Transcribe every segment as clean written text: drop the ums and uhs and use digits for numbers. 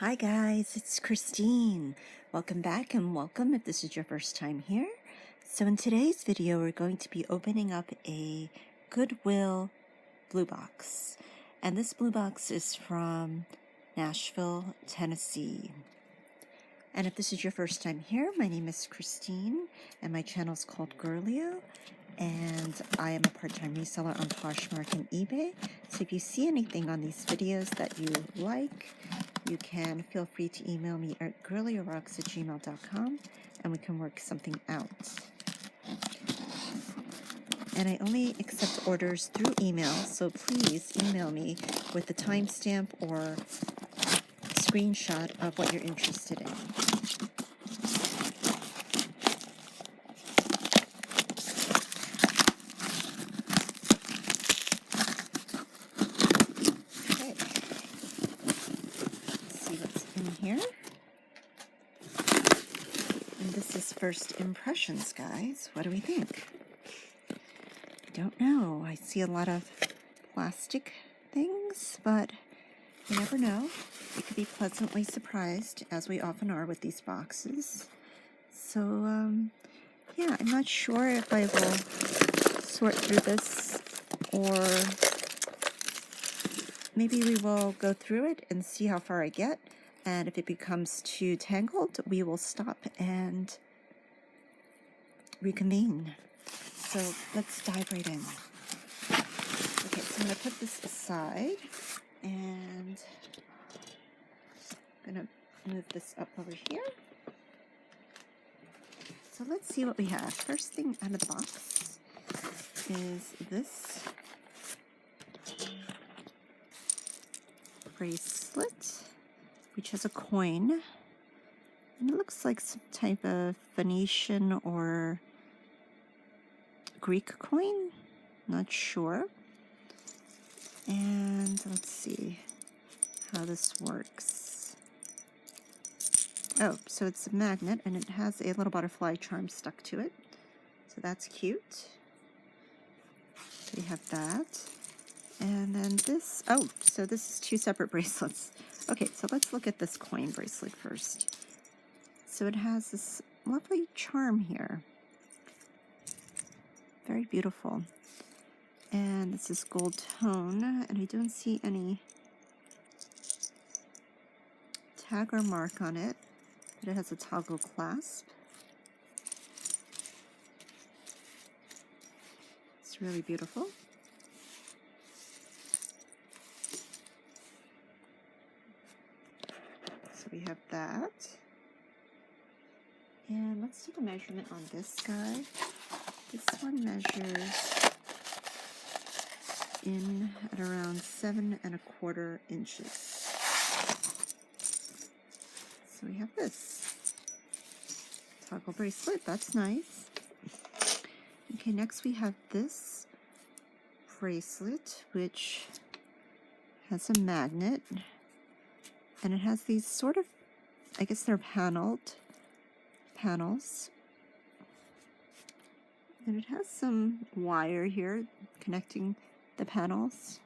Hi guys, it's Christine. Welcome back and welcome if this is your first time here. So in today's video, we're going to be opening up a Goodwill Bluebox. And this Bluebox is from Nashville, Tennessee. And if this is your first time here, my name is Christine and my channel is called Girlio. And I am a part-time reseller on Poshmark and eBay. So if you see anything on these videos that you like, you can feel free to email me at girliorocks@gmail.com and we can work something out. And I only accept orders through email, so please email me with the timestamp or screenshot of what you're interested in. Okay. Let's see what's in here. And this is first impressions, guys. What do we think? I don't know. I see a lot of plastic things, but you never know. You could be pleasantly surprised, as we often are with these boxes. So, yeah, I'm not sure if I will sort through this, or maybe we will go through it and see how far I get. And if it becomes too tangled, we will stop and reconvene. So let's dive right in. Okay, so I'm going to put this aside and I'm going to move this up over here. So let's see what we have. First thing out of the box is this bracelet, which has a coin. And it looks like some type of Phoenician or Greek coin, not sure. And let's see how this works. Oh, so it's a magnet and it has a little butterfly charm stuck to it. So that's cute. So we have that. And then this, oh, so this is two separate bracelets. Okay, so let's look at this coin bracelet first. So it has this lovely charm here. Very beautiful. And this is gold tone, and I don't see any tag or mark on it, but it has a toggle clasp. It's really beautiful. So we have that. And let's take a measurement on this guy. This one measures in at around 7 1/4 inches. So we have this toggle bracelet. That's nice. Okay, next we have this bracelet, which has a magnet, and it has these sort of, I guess they're panels, and it has some wire here connecting the panels.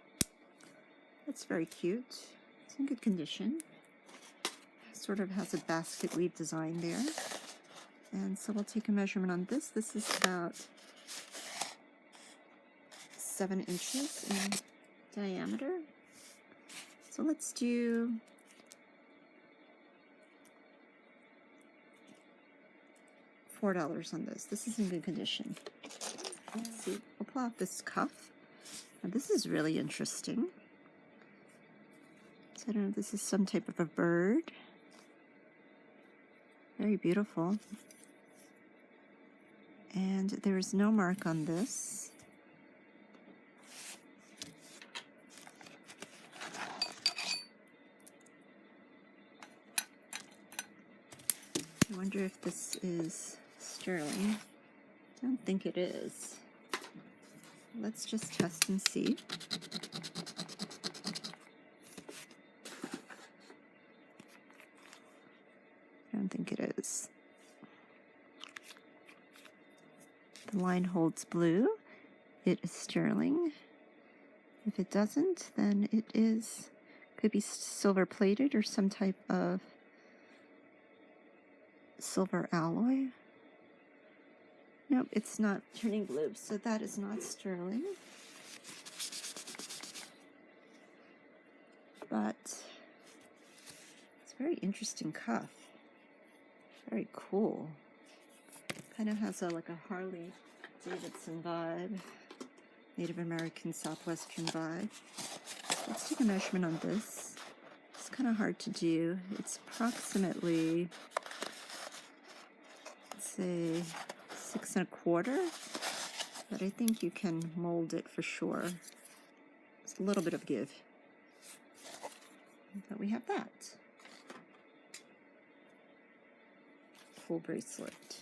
That's very cute. It's in good condition. Sort of has a basket weave design there. And so we'll take a measurement on this. This is about 7 inches in diameter. So let's do $4 on this. This is in good condition. Let's see. We'll pull out this cuff. Now this is really interesting. So I don't know if this is some type of a bird. Very beautiful. And there is no mark on this. I wonder if this is sterling. I don't think it is. Let's just test and see. I don't think it is. The line holds blue. It is sterling. If it doesn't, then it is Could be silver plated or some type of silver alloy. Nope, it's not turning blue, so that is not sterling. But it's a very interesting cuff. Very cool. Kind of has like a Harley Davidson vibe. Native American Southwestern vibe. Let's take a measurement on this. It's kind of hard to do. It's approximately, let's say, 6 1/4, but I think you can mold it for sure. It's a little bit of give. But we have that. Full bracelet.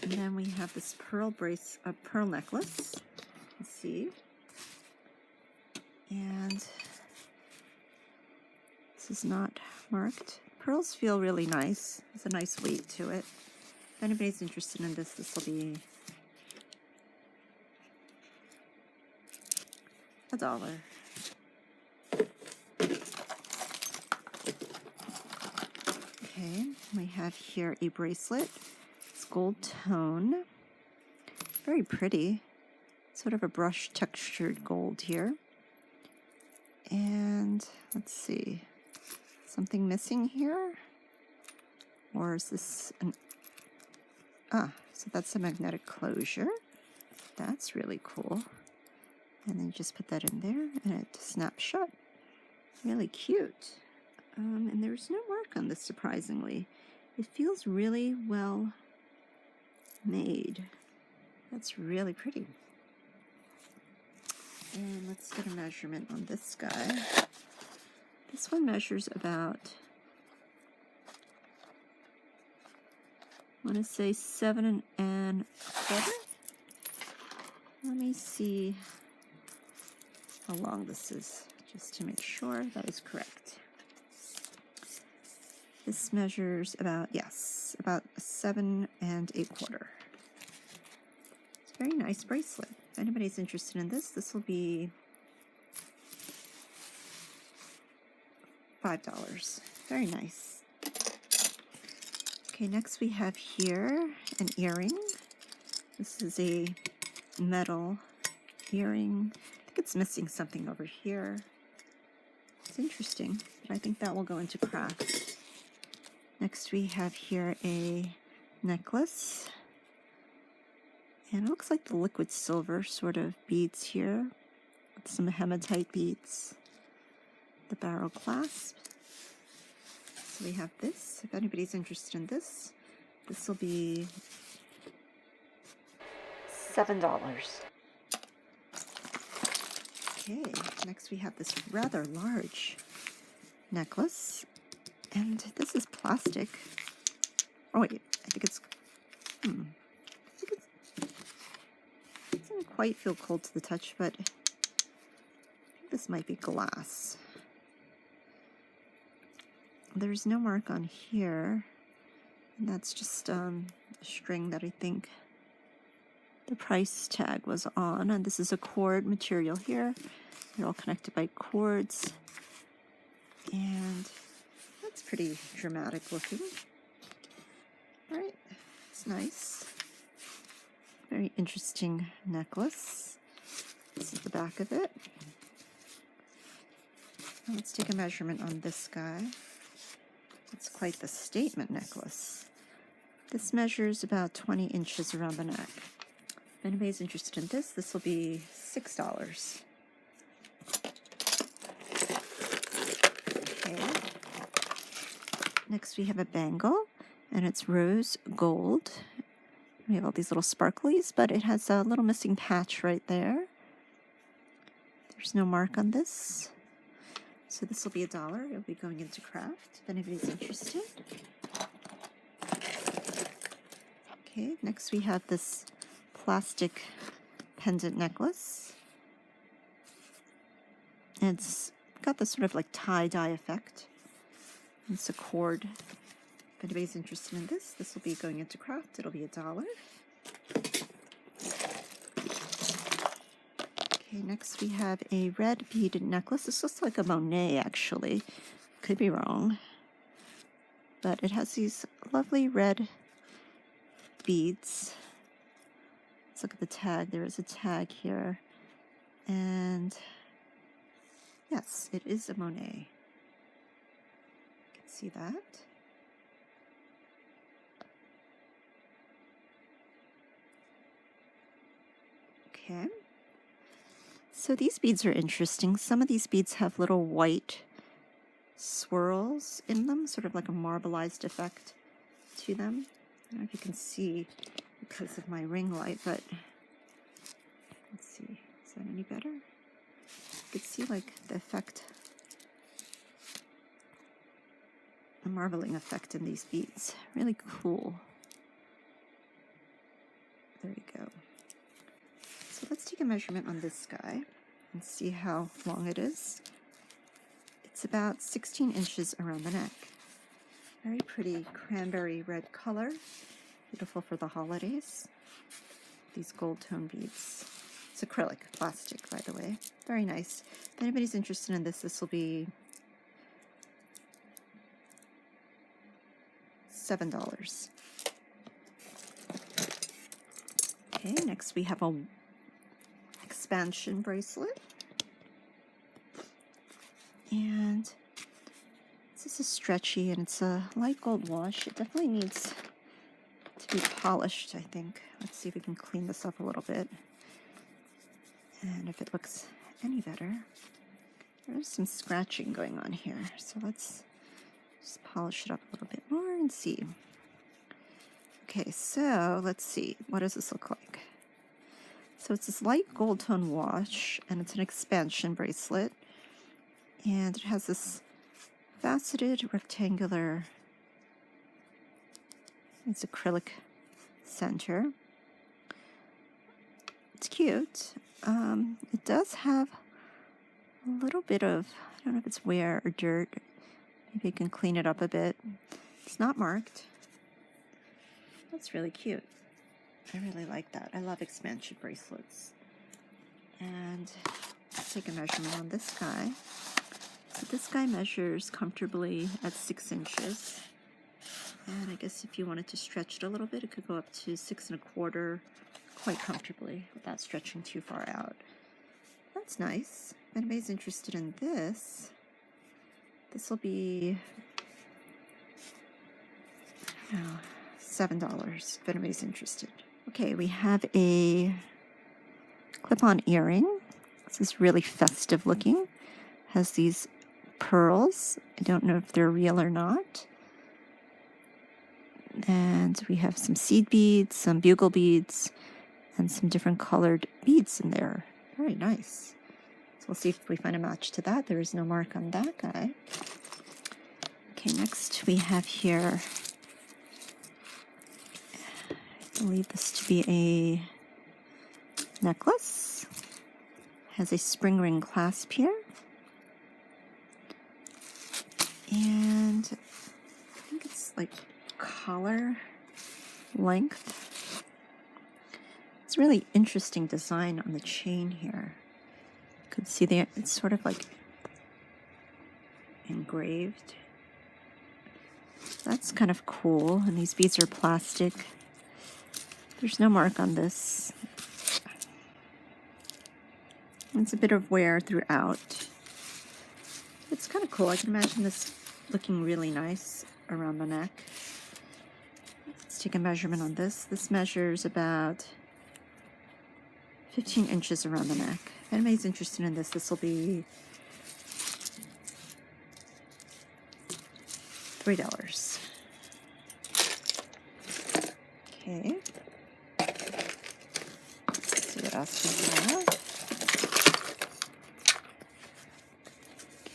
And then we have this pearl necklace. Let's see. And this is not marked. Pearls feel really nice. There's a nice weight to it. If anybody's interested in this, this will be $1. Okay, we have here a bracelet. It's gold tone. Very pretty. Sort of a brush textured gold here. And let's see. Something missing here? Or is this an... so that's a magnetic closure. That's really cool. And then just put that in there and it snaps shut. Really cute. And there's no mark on this, surprisingly. It feels really well made. That's really pretty. And let's get a measurement on this guy. This one measures about, I want to say 7 1/4. Let me see how long this is, just to make sure that is correct. This measures about, yes, about 7 1/4. It's a very nice bracelet. If anybody's interested in this, this will be $5. Very nice. Okay, next we have here an earring. This is a metal earring. I think it's missing something over here. It's interesting, but I think that will go into craft. Next we have here a necklace. And it looks like the liquid silver sort of beads here, with some hematite beads. The barrel clasp. So we have this. If anybody's interested in this, this will be $7. Okay, next we have this rather large necklace, and this is plastic. Oh wait, I think it's, it doesn't quite feel cold to the touch, but I think this might be glass. There's no mark on here, and that's just a string that I think the price tag was on, and this is a cord material here. They're all connected by cords, and that's pretty dramatic looking. All right, it's nice. Very interesting necklace. This is the back of it. Now let's take a measurement on this guy. It's quite the statement necklace. This measures about 20 inches around the neck. If anybody's interested in this, this will be $6. Okay. Next we have a bangle, and it's rose gold. We have all these little sparklies, but it has a little missing patch right there. There's no mark on this. So this will be $1. It'll be going into craft, if anybody's interested. Okay, next we have this plastic pendant necklace. And it's got this sort of like tie-dye effect. It's a cord. If anybody's interested in this, this will be going into craft. It'll be $1. Okay, next we have a red beaded necklace. This looks like a Monet, actually. Could be wrong. But it has these lovely red beads. Let's look at the tag. There is a tag here. And yes, it is a Monet. You can see that. Okay. So these beads are interesting. Some of these beads have little white swirls in them, sort of like a marbleized effect to them. I don't know if you can see because of my ring light, but let's see, is that any better? You can see like the effect, the marbling effect in these beads. Really cool. There you go. So let's take a measurement on this guy and see how long it is. It's about 16 inches around the neck. Very pretty cranberry red color. Beautiful for the holidays. These gold tone beads. It's acrylic, plastic, by the way. Very nice. If anybody's interested in this, this will be $7. Okay, next we have a expansion bracelet. And this is stretchy and it's a light gold wash. It definitely needs to be polished, I think. Let's see if we can clean this up a little bit. And if it looks any better. There's some scratching going on here. So let's just polish it up a little bit more and see. Okay, so let's see. What does this look like? So it's this light gold tone wash, and it's an expansion bracelet. And it has this faceted rectangular, it's acrylic center. It's cute. It does have a little bit of, I don't know if it's wear or dirt. Maybe you can clean it up a bit. It's not marked. That's really cute. I really like that. I love expansion bracelets. And let's take a measurement on this guy. So this guy measures comfortably at 6 inches. And I guess if you wanted to stretch it a little bit, it could go up to 6 1/4 quite comfortably without stretching too far out. That's nice. If anybody's interested in this, this will be $7 if anybody's interested. Okay, we have a clip-on earring. This is really festive looking. Has these pearls. I don't know if they're real or not. And we have some seed beads, some bugle beads, and some different colored beads in there. Very nice. So we'll see if we find a match to that. There is no mark on that guy. Okay, next we have here, I believe this to be a necklace. Has a spring ring clasp here. And I think it's like collar length. It's really interesting design on the chain here. You can see there, it's sort of like engraved. That's kind of cool. And these beads are plastic. There's no mark on this. It's a bit of wear throughout. It's kind of cool. I can imagine this looking really nice around the neck. Let's take a measurement on this. This measures about 15 inches around the neck. If anybody's interested in this, this will be $3. Okay. Let's see what else we have.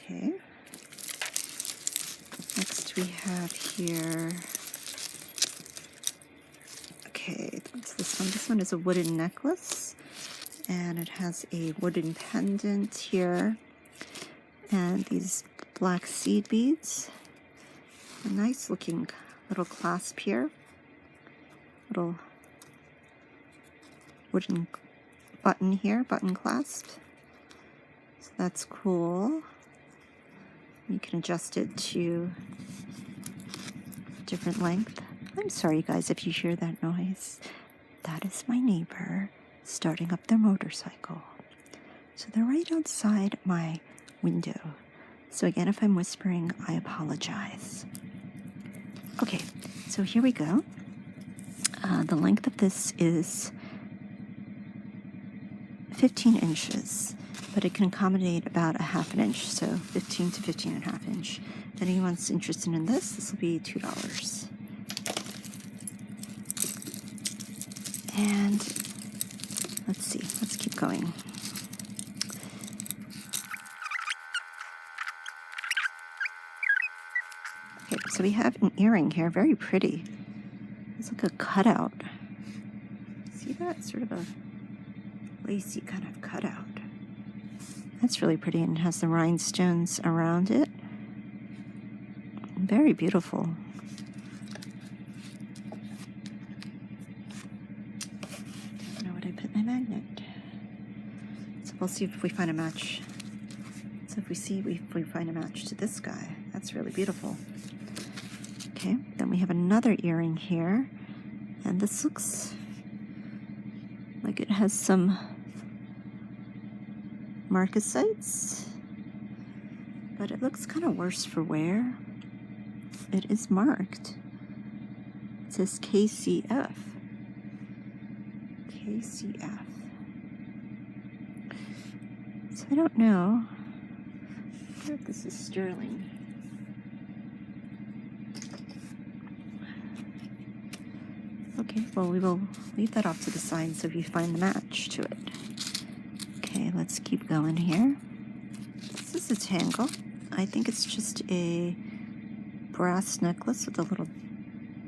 Okay. Next we have here, okay, what's this one? This one is a wooden necklace, and it has a wooden pendant here, and these black seed beads. A nice looking little clasp here, little wooden button here, button clasp. So that's cool. You can adjust it to different length. I'm sorry, you guys, if you hear that noise. That is my neighbor starting up their motorcycle. So they're right outside my window. So again, if I'm whispering, I apologize. Okay, so here we go. The length of this is 15 inches, but it can accommodate about a half an inch, so 15 to 15 and a half inch. If anyone's interested in this will be $2. And let's see, let's keep going. Okay, so we have an earring here, very pretty. It's like a cutout. See that? Sort of a lacy kind of cutout. That's really pretty, and it has the rhinestones around it. Very beautiful. Don't know what I put my magnet. So we'll see if we find a match. So if we find a match to this guy, that's really beautiful. Okay, then we have another earring here, and this looks like it has some marcasites, but it looks kind of worse for wear. It is marked. It says KCF. KCF. So I don't know if this is sterling. Okay, well, we will leave that off to the side so if you find the match to it. Okay, let's keep going here. This is a tangle. I think it's just a brass necklace with a little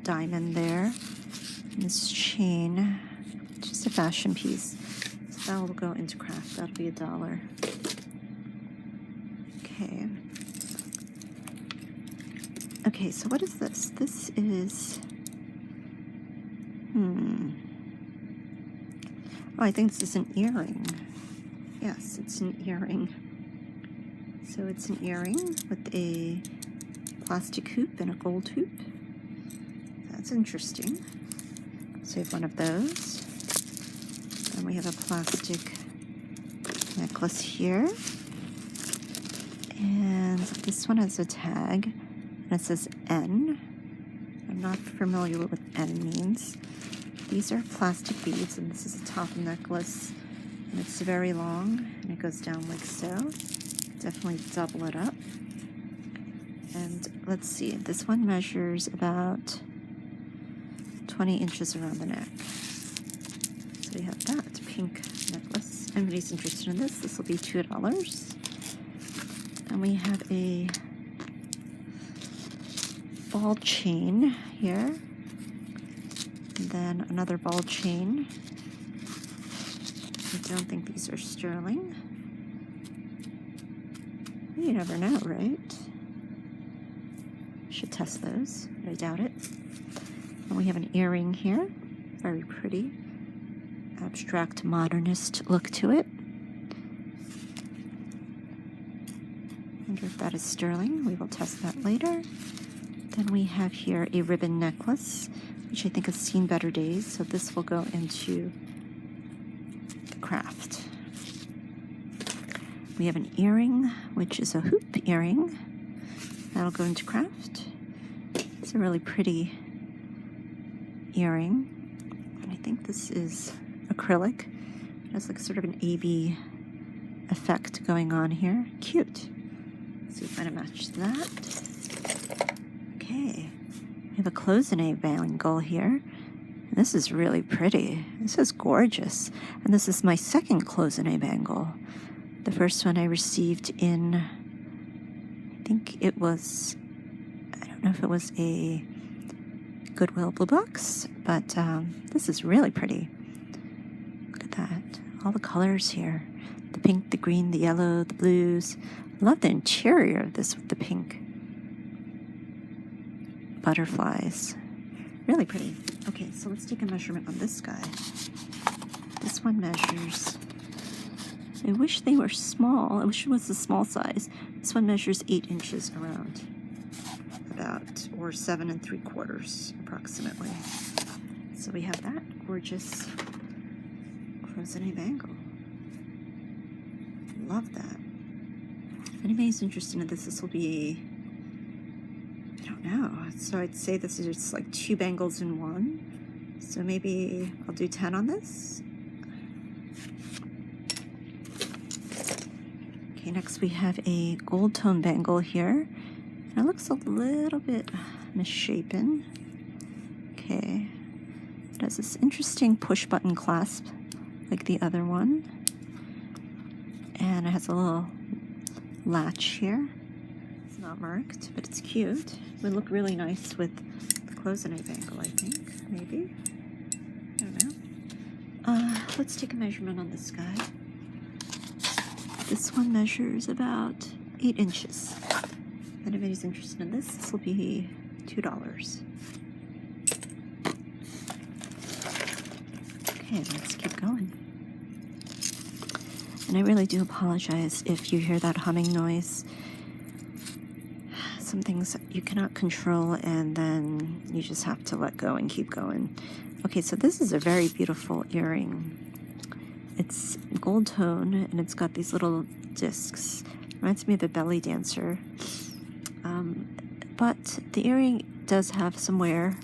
diamond there. And this chain, just a fashion piece. So that will go into craft. That'll be $1. Okay. Okay, so what is this? This is... Oh, I think this is an earring. Yes, it's an earring. So it's an earring with a plastic hoop and a gold hoop. That's interesting. So we have one of those. And we have a plastic necklace here. And this one has a tag, and it says N. I'm not familiar with what N means. These are plastic beads, and this is a top necklace, and it's very long, and it goes down like so. Definitely double it up. And let's see, this one measures about 20 inches around the neck. So we have that pink necklace. If anybody's interested in this, this will be $2. And we have a ball chain here. And then another ball chain. I don't think these are sterling. You never know, right? Should test those, but I doubt it. And we have an earring here. Very pretty. Abstract modernist look to it. Wonder if that is sterling. We will test that later. Then we have here a ribbon necklace, which I think has seen better days, so this will go into the craft. We have an earring, which is a hoop earring. That'll go into craft. It's a really pretty earring. And I think this is acrylic. It has like sort of an AB effect going on here. Cute. Let's see if I can match that. Okay. We have a cloisonne bangle here. And this is really pretty. This is gorgeous. And this is my second cloisonne bangle. The first one I received in, I think it was, I don't know if it was a Goodwill Bluebox, but this is really pretty. Look at that. All the colors here. The pink, the green, the yellow, the blues. I love the interior of this with the pink butterflies. Really pretty. Okay, so let's take a measurement on this guy. This one measures I wish they were small. I wish it was the small size. This one measures 8 inches around, about, or 7 3/4 approximately. So we have that gorgeous cloisonné bangle. Love that. If anybody's interested in this, this will be, I don't know. So I'd say this is just like 2 bangles in one. So maybe I'll do 10 on this. Okay, next we have a gold tone bangle here. And it looks a little bit misshapen. Okay. It has this interesting push button clasp like the other one. And it has a little latch here. It's not marked, but it's cute. It would look really nice with the cloisonné bangle, I think. Maybe. I don't know. Let's take a measurement on this guy. This one measures about 8 inches. If anybody's interested in this, this will be $2. Okay, let's keep going. And I really do apologize if you hear that humming noise. Some things you cannot control, and then you just have to let go and keep going. Okay, so this is a very beautiful earring. It's gold tone, and it's got these little discs. Reminds me of a belly dancer. But the earring does have some wear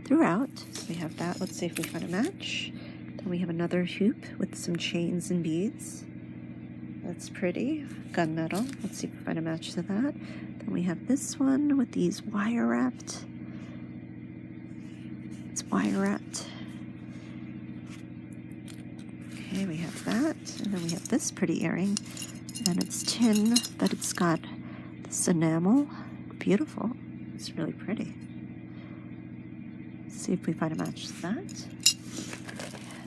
throughout. So we have that. Let's see if we find a match. Then we have another hoop with some chains and beads. That's pretty. Gunmetal. Let's see if we find a match to that. Then we have this one with these wire wrapped. It's wire wrapped. Okay, we have that. And then we have this pretty earring. And it's tin, but it's got this enamel. Beautiful. It's really pretty. Let's see if we find a match to that.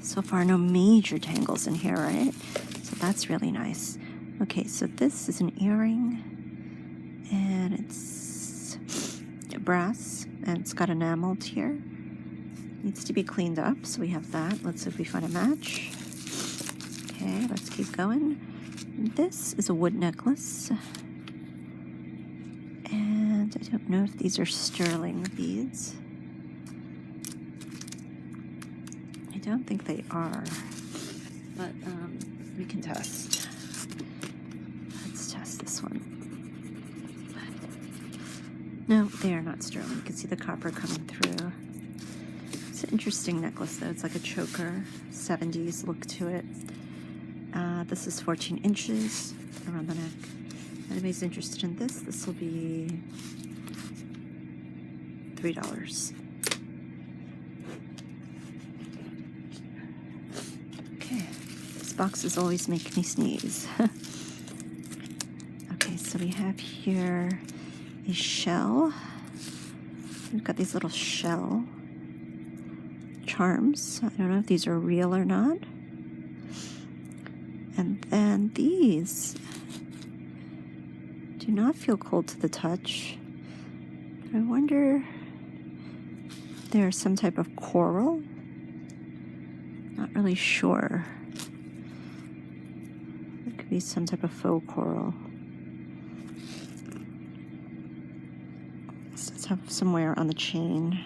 So far, no major tangles in here, right? So that's really nice. Okay, so this is an earring, and it's brass, and it's got enameled here. Needs to be cleaned up, so we have that. Let's see if we find a match. Okay, let's keep going. This is a wood necklace. And I don't know if these are sterling beads. I don't think they are, but we can test. Let's test this one. No, they are not sterling. You can see the copper coming through. It's an interesting necklace, though. It's like a choker, 70s look to it. This is 14 inches around the neck. If anybody's interested in this, this will be $3. Okay, these boxes always make me sneeze. Okay, so we have here a shell. We've got these little shell charms. I don't know if these are real or not. And then these do not feel cold to the touch. I wonder if they're some type of coral. Not really sure. It could be some type of faux coral. This does have some wear on the chain.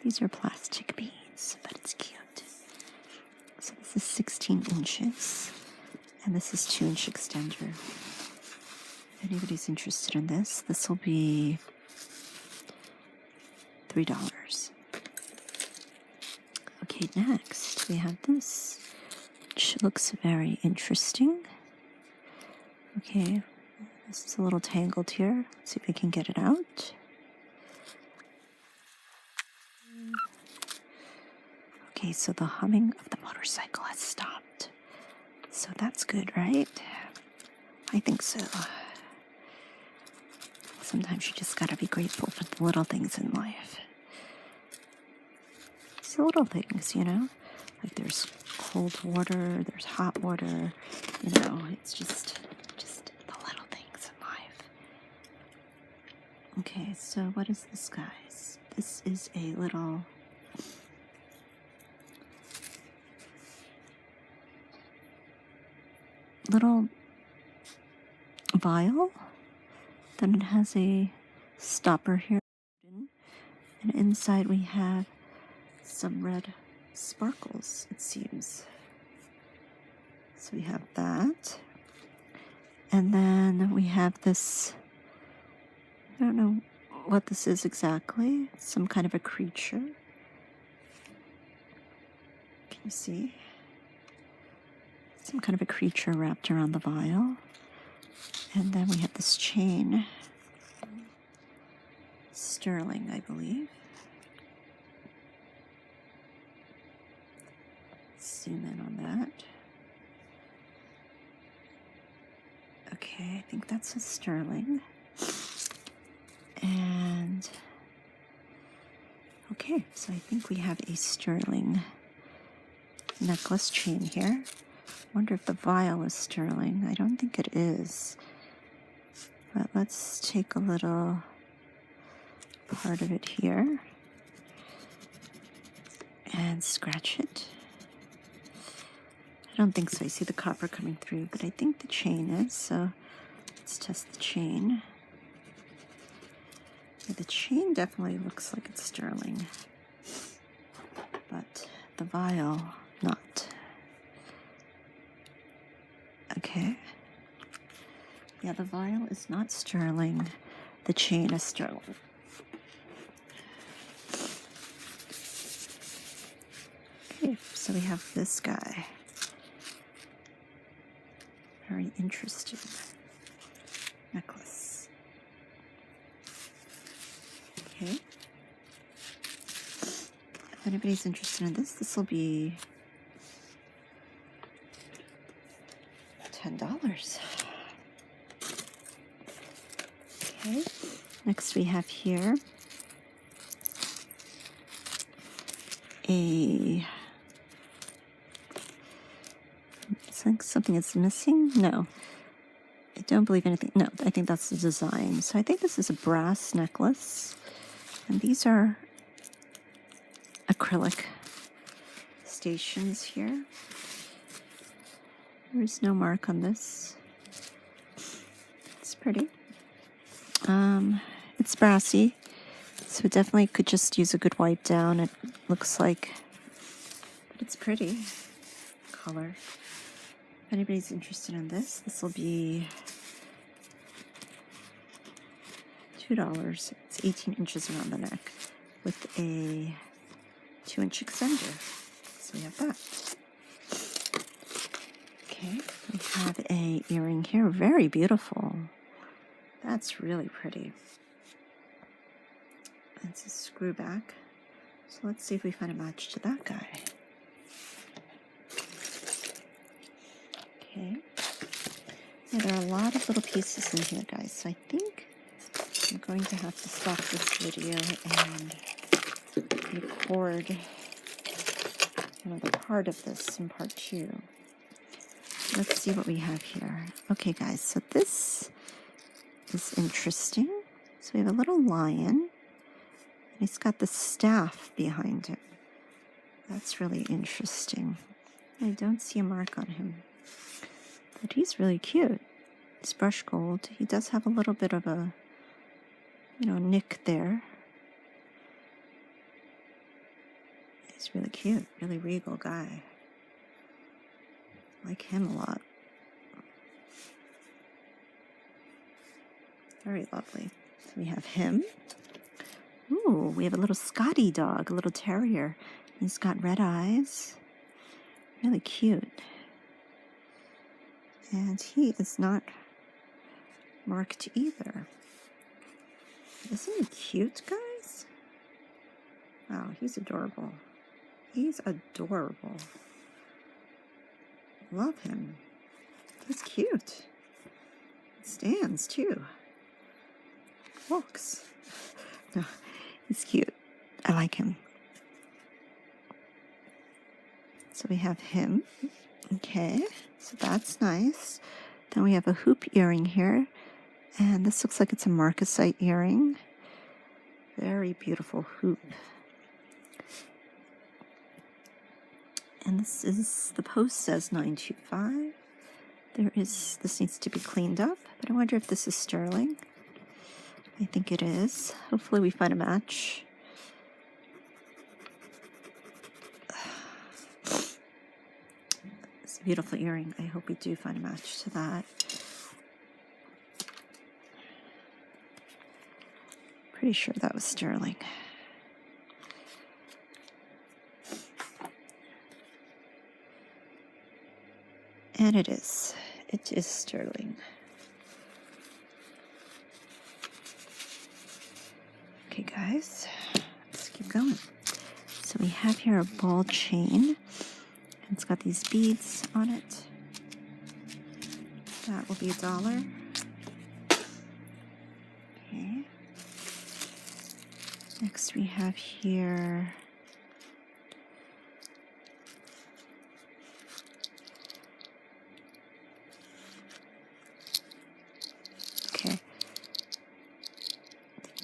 These are plastic beads, but it's cute. So this is 16 inches, and this is 2-inch extender. If anybody's interested in this, this will be $3. Okay, next we have this, which looks very interesting. Okay, this is a little tangled here. Let's see if we can get it out. Okay, so the humming of the motorcycle has stopped. So that's good, right? I think so. Sometimes you just gotta be grateful for the little things in life. It's the little things, you know? Like there's cold water, there's hot water, you know, it's just the little things in life. Okay, so what is this, guys? This is a little little vial. Then it has a stopper here. And inside we have some red sparkles, it seems. So we have that. And then we have this, I don't know what this is exactly. It's some kind of a creature. Can you see? Some kind of a creature wrapped around the vial. And then we have this chain. Sterling, I believe. Zoom in on that. Okay, I think that's a sterling. And okay, so I think we have a sterling necklace chain here. Wonder if the vial is sterling. I don't think it is. But let's take a little part of it here and scratch it. I don't think so. I see the copper coming through, but I think the chain is. So let's test the chain. Yeah, the chain definitely looks like it's sterling, but the vial not. Okay. Yeah, the vial is not sterling. The chain is sterling. Okay, so we have this guy. Very interesting necklace. Okay. If anybody's interested in this, this will be $10. Okay. Next we have here it's like something is missing. No, I don't believe anything. No, I think that's the design. So I think this is a brass necklace, and these are acrylic stations here. There's no mark on this. It's pretty. It's brassy, so it definitely could just use a good wipe down. It looks like, but it's pretty color. If anybody's interested in this, this will be $2. It's 18 inches around the neck with a 2-inch extender. So we have that. Okay, we have a earring here, very beautiful. That's really pretty. It's a screw back. So let's see if we find a match to that guy. Okay. Yeah, there are a lot of little pieces in here, guys. So I think I'm going to have to stop this video and record another part of this in part 2. Let's see what we have here. Okay, guys, so this is interesting. So we have a little lion. And he's got the staff behind him. That's really interesting. I don't see a mark on him. But he's really cute. It's brushed gold. He does have a little bit of a, nick there. He's really cute. Really regal guy. I like him a lot. Very lovely. So we have him. Ooh, we have a little Scotty dog, a little terrier. He's got red eyes. Really cute. And he is not marked either. Isn't he cute, guys? Wow, he's adorable. He's adorable. Love him. He's cute. He stands, too. Walks. No, he's cute. I like him. So we have him. Okay, so that's nice. Then we have a hoop earring here. And this looks like it's a marcasite earring. Very beautiful hoop. And this is, the post says $9.25. This needs to be cleaned up, but I wonder if this is sterling. I think it is. Hopefully we find a match. It's a beautiful earring. I hope we do find a match to that. Pretty sure that was sterling. And it is. It is sterling. Okay, guys, let's keep going. So we have here a ball chain. And it's got these beads on it. That will be $1. Okay. Next we have here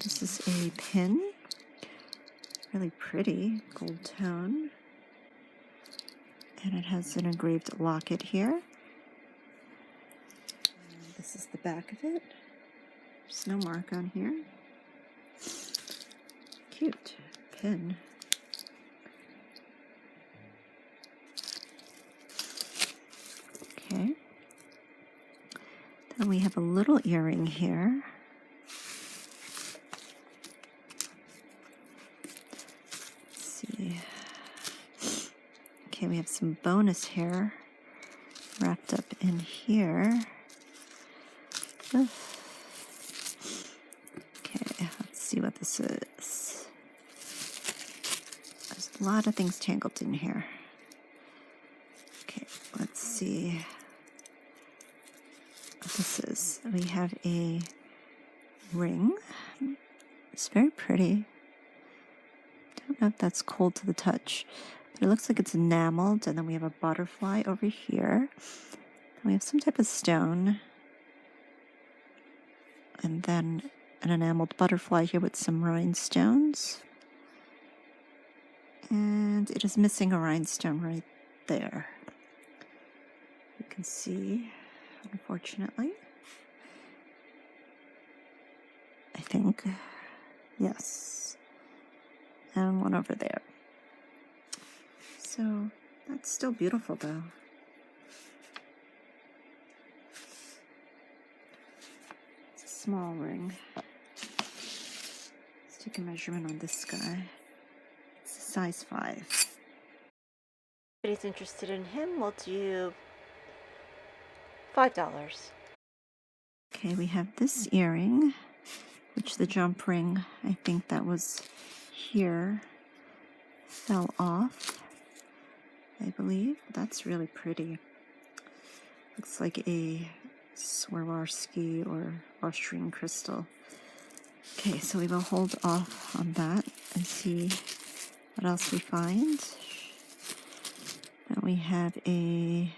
this is a pin, really pretty gold tone, and it has an engraved locket here. And this is the back of it. There's no mark on here. Cute pin. Okay. Then we have a little earring here. Okay, we have some bonus hair wrapped up in here. Okay, let's see what this is. There's a lot of things tangled in here. Okay, let's see what this is. We have a ring. It's very pretty. Don't know if that's cold to the touch. It looks like it's enameled, and then we have a butterfly over here. And we have some type of stone. And then an enameled butterfly here with some rhinestones. And it is missing a rhinestone right there. You can see, unfortunately. I think. Yes. And one over there. So that's still beautiful, though. It's a small ring. Let's take a measurement on this guy. It's a size 5. If anybody's interested in him, we'll do $5. Okay, we have this earring, which the jump ring, I think that was here, fell off. I believe. That's really pretty. Looks like a Swarovski or Austrian crystal. Okay, so we will hold off on that and see what else we find. Then we have a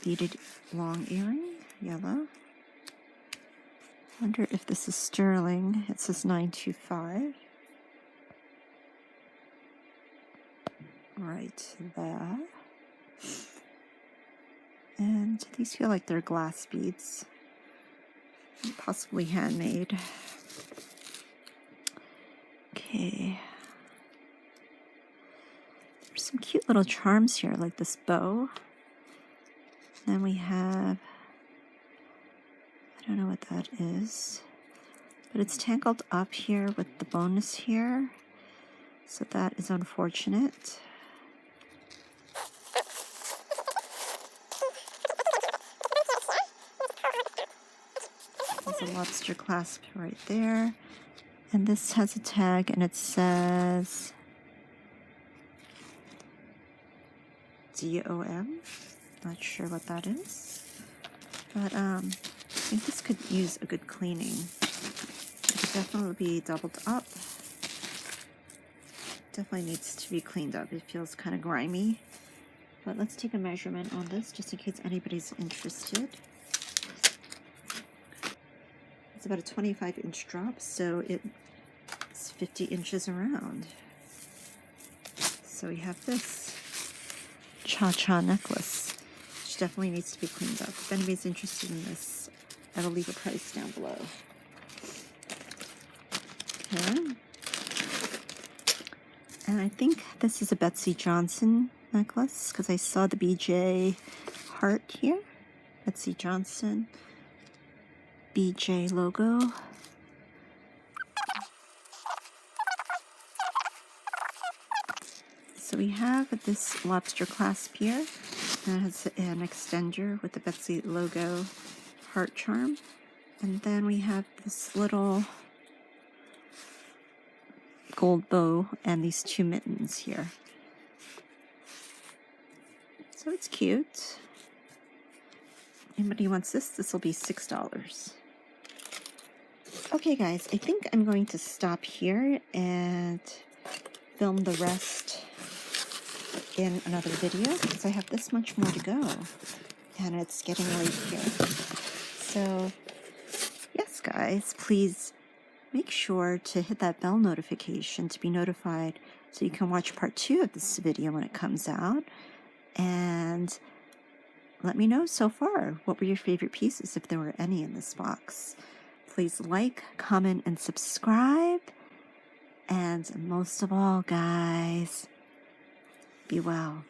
beaded long earring, yellow. Wonder if this is sterling. It says 925. Right there. And these feel like they're glass beads, possibly handmade. Okay. There's some cute little charms here, like this bow. Then we have, I don't know what that is, but it's tangled up here with the bonus here, so that is unfortunate. There's a lobster clasp right there. And this has a tag and it says DOM. Not sure what that is. But I think this could use a good cleaning. It could definitely be doubled up. Definitely needs to be cleaned up. It feels kind of grimy. But let's take a measurement on this just in case anybody's interested. It's about a 25-inch drop, so it's 50 inches around. So we have this cha-cha necklace. It's which definitely needs to be cleaned up. If anybody's interested in this, I will leave a price down below. Okay. And I think this is a Betsy Johnson necklace because I saw the BJ heart here. Betsy Johnson BJ logo. So we have this lobster clasp here. And it has an extender with the Betsy logo heart charm. And then we have this little gold bow and these two mittens here. So it's cute. Anybody wants this? This will be $6. Okay guys, I think I'm going to stop here and film the rest in another video because I have this much more to go and it's getting late here. So yes guys, please make sure to hit that bell notification to be notified so you can watch part 2 of this video when it comes out. And let me know so far, what were your favorite pieces if there were any in this box. Please like, comment, and subscribe. And most of all, guys, be well.